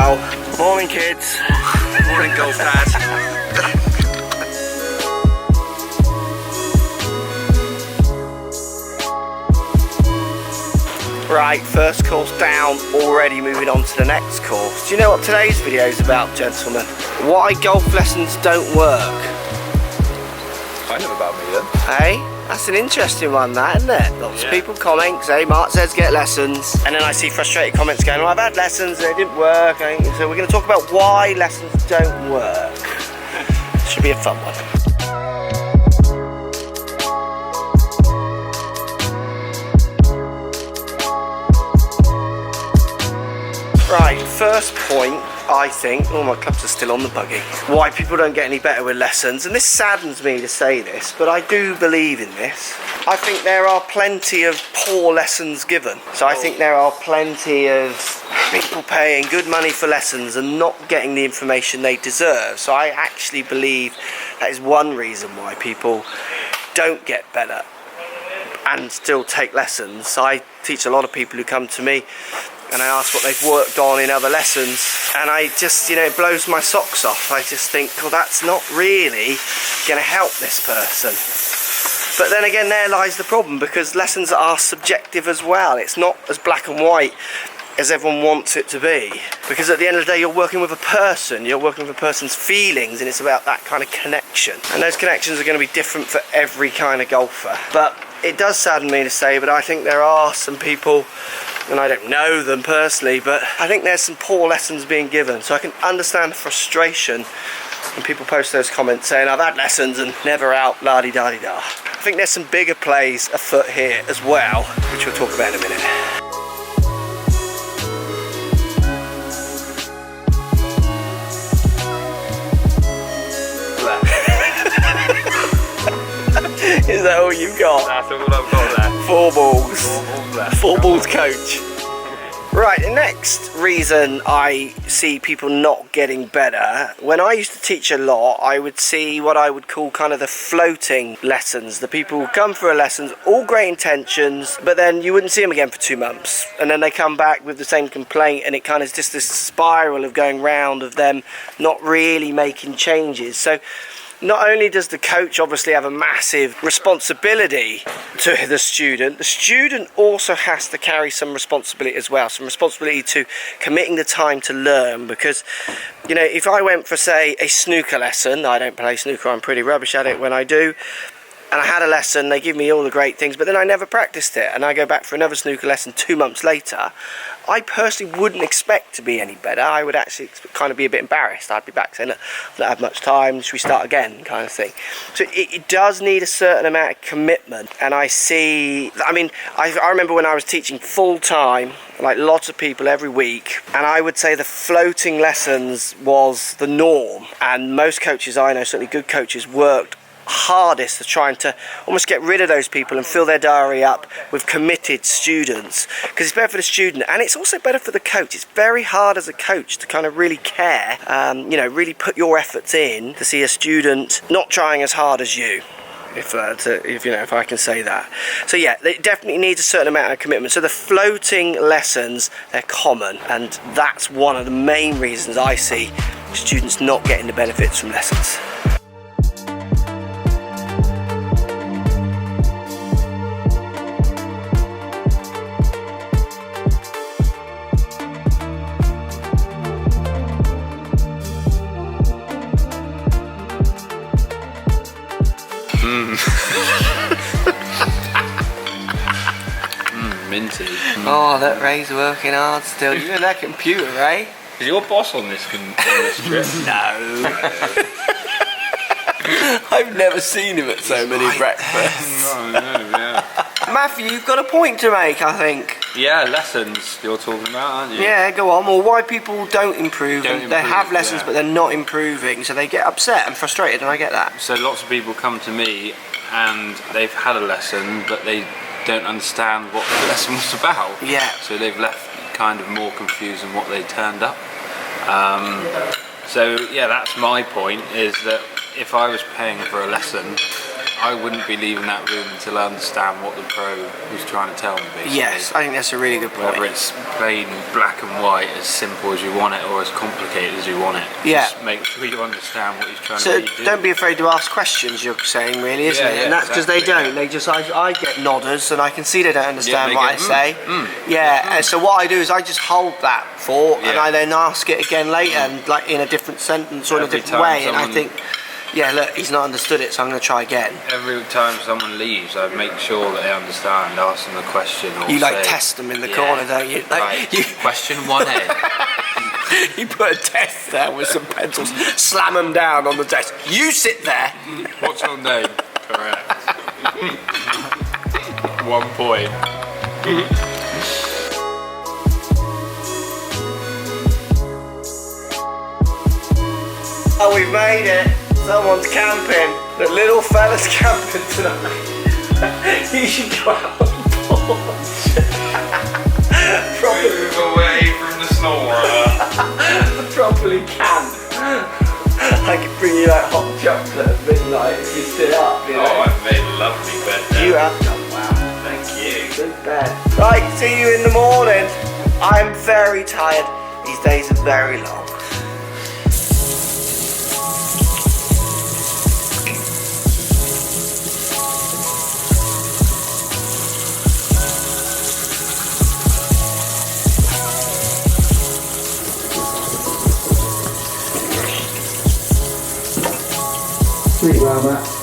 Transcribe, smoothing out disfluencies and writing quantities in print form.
Wow. Morning, kids. Morning, golf dad. Right, first course down, already moving on to the next course. Do you know what today's video is about, gentlemen? Why golf lessons don't work. Kind of about me then. Hey, that's an interesting one, that, isn't it? Lots of people comment, say Mark says get lessons, and then I see frustrated comments going, well, I've had lessons and it didn't work. So we're going to talk about why lessons don't work. Should be a fun one. Right, first point, I think, my clubs are still on the buggy, why people don't get any better with lessons, and this saddens me to say this, but I do believe in this. I think there are plenty of poor lessons given. So I think there are plenty of people paying good money for lessons and not getting the information they deserve. So I actually believe that is one reason why people don't get better and still take lessons. I teach a lot of people who come to me and I ask what they've worked on in other lessons, and I just, it blows my socks off. I just think, well, that's not really going to help this person. But then again, there lies the problem, because lessons are subjective as well. It's not as black and white as everyone wants it to be, because at the end of the day, you're working with a person, you're working with a person's feelings, and it's about that kind of connection, and those connections are going to be different for every kind of golfer. But it does sadden me to say, but I think there are some people, and I don't know them personally, but I think there's some poor lessons being given. So I can understand the frustration when people post those comments saying, I've had lessons and never out, la-di-da-di-da. I think there's some bigger plays afoot here as well, which we'll talk about in a minute. Is that all you've got? That's all I've got there. 4 balls. 4 balls left. 4 balls coach. Right, the next reason I see people not getting better, when I used to teach a lot, I would see what I would call kind of the floating lessons. The people who come for a lessons, all great intentions, but then you wouldn't see them again for 2 months. And then they come back with the same complaint, and it kind of is just this spiral of going round of them not really making changes. So not only does the coach obviously have a massive responsibility to the student also has to carry some responsibility as well, some responsibility to committing the time to learn. Because, if I went for, say, a snooker lesson, I don't play snooker, I'm pretty rubbish at it when I do, and I had a lesson, they give me all the great things, but then I never practiced it, and I go back for another snooker lesson 2 months later, I personally wouldn't expect to be any better. I would actually kind of be a bit embarrassed. I'd be back saying, look, I don't have much time, should we start again, kind of thing. So it does need a certain amount of commitment, and I remember when I was teaching full-time, like lots of people every week, and I would say the floating lessons was the norm, and most coaches I know, certainly good coaches, worked hardest to trying to almost get rid of those people and fill their diary up with committed students, because it's better for the student and it's also better for the coach. It's very hard as a coach to kind of really care, really put your efforts in to see a student not trying as hard as you, if I can say that. So yeah, it definitely needs a certain amount of commitment. So the floating lessons, they're common, and that's one of the main reasons I see students not getting the benefits from lessons. Minty. Oh, that Ray's working hard still. You and that computer, Ray. Is your boss on this trip? No. I've never seen him at so many breakfasts. Yeah. Matthew, you've got a point to make, I think. Yeah, lessons you're talking about, aren't you? Yeah, go on. Well, why people don't improve. They have lessons, but they're not improving, so they get upset and frustrated, and I get that. So lots of people come to me and they've had a lesson, but they don't understand what the lesson was about. Yeah. So they've left kind of more confused than what they turned up. So yeah, that's my point, is that if I was paying for a lesson, I wouldn't be leaving that room until I understand what the pro was trying to tell me, basically. Yes, I think that's a really good point. Whether it's plain black and white, as simple as you want it, or as complicated as you want it. Yeah. Just make sure you understand what he's trying So to do. don't be afraid to ask questions, you're saying, really, isn't Yeah, it? yeah, And that's because they exactly, don't. They just, I get nodders and I can see they don't understand they what I go, say. Yeah, and so what I do is I just hold that thought and I then ask it again later and like in a different sentence or in a Every different time way, and I think, yeah, look, he's not understood it, so I'm going to try again. Every time someone leaves, I make sure that they understand, ask them a question. Or You like say, test them in the corner, don't you? Like, right. you Question 1A. you put a test there with some pencils, slam them down on the desk. You sit there. What's your name? Correct. 1 point. Oh, we've made it. Someone's camping. The little fella's camping tonight. You should go out on the porch. Move away from the snorer. Properly camp. I could bring you like hot chocolate at midnight if you sit up, you know. Oh, I've made a lovely bed now. You have done well. Thank you. Good bed. Right, see you in the morning. I'm very tired. These days are very long. Pretty well, Matt.